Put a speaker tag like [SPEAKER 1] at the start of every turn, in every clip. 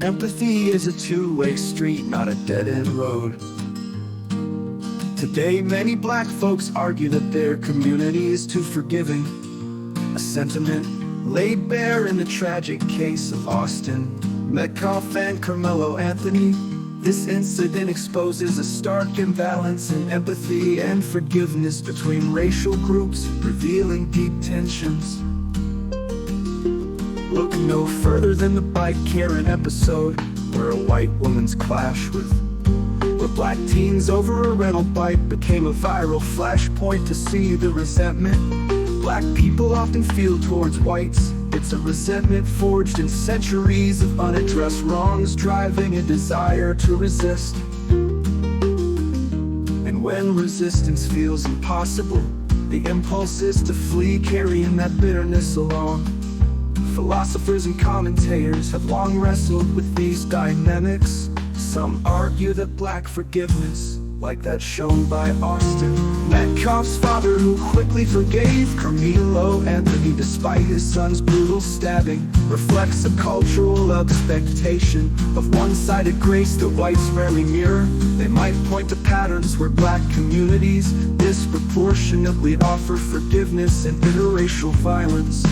[SPEAKER 1] Empathy is a two-way street, not a dead-end road. Today, many black folks argue that their community is too forgiving, a sentiment laid bare in the tragic case of Austin Metcalf and Karmelo Anthony. This incident exposes a stark imbalance in empathy and forgiveness between racial groups, revealing deep tensions. Look no further than the bike Karen episode, where a white woman's clash with black teens over a rental bike became a viral flashpoint to see the resentment black people often feel towards whites. It's a resentment forged in centuries of unaddressed wrongs, driving a desire to resist. And when resistance feels impossible, the impulse is to flee, carrying that bitterness along. Philosophers and commentators have long wrestled with these dynamics. Some argue that black forgiveness, like that shown by Austin Metcalf's father, who quickly forgave Karmelo Anthony despite his son's brutal stabbing, reflects a cultural expectation of one-sided grace that whites rarely mirror. They might point to patterns where black communities disproportionately offer forgiveness and interracial violence,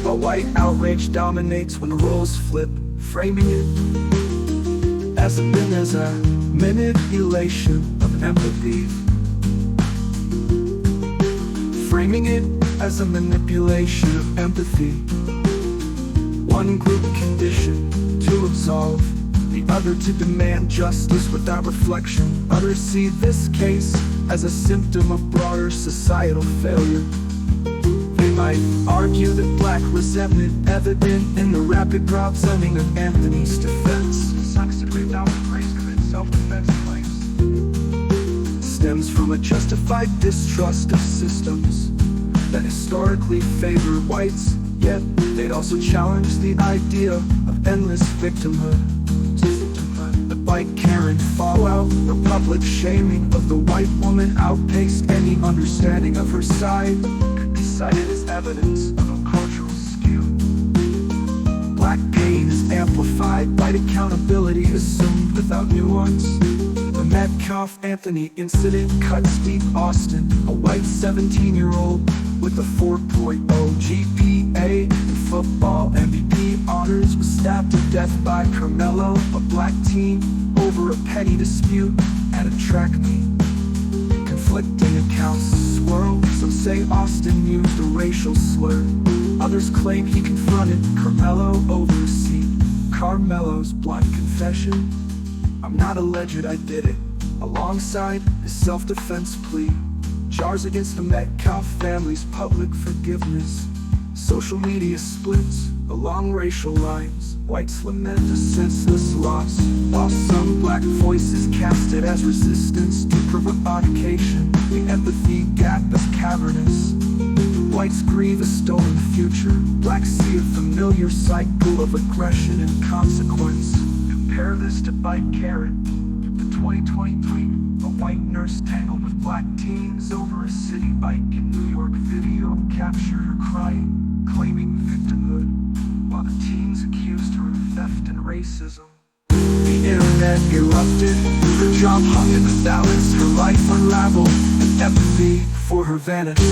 [SPEAKER 1] while white outrage dominates when roles flip, framing it as a manipulation of empathy. Framing it as a manipulation of empathy. One group conditioned to absolve, the other to demand justice without reflection. Others see this case as a symptom of broader societal failure. They might argue that black resentment, evident in the rapid crowdfunding of Anthony's defense, self-defense claims, stems from a justified distrust of systems that historically favor whites. Yet they'd also challenge the idea of endless victimhood. The bike Karen fallout, the public shaming of the white woman outpaced any understanding of her side, could be cited as evidence of a cultural skew. Black pain is amplified by accountability assumed without nuance. The Metcalf-Anthony incident cuts deep. Austin, a white 17-year-old with a 4.0 GPA in football MVP honors, was stabbed to death by Karmelo, a black teen, over a petty dispute at a track meet. Conflicting accounts swirl. Some say Austin used a racial slur. Others claim he confronted Karmelo over a seat. Karmelo's blunt confession, "I'm not alleged, I did it," alongside his self-defense plea, jars against the Metcalf family's public forgiveness. Social media splits along racial lines. Whites lament a senseless loss, while some black voices cast it as resistance to provocation. The empathy gap is cavernous. Whites grieve a stolen future. Blacks see a familiar cycle of aggression and consequence. Compare this to bike Karen, the 2023, a white nurse tangled with black teens over a city bike in New York. Video captured her crying, claiming victimhood, while the teens accused her of theft and racism. The internet erupted, her job hung in the balance, her life unraveled, and empathy for her vanished.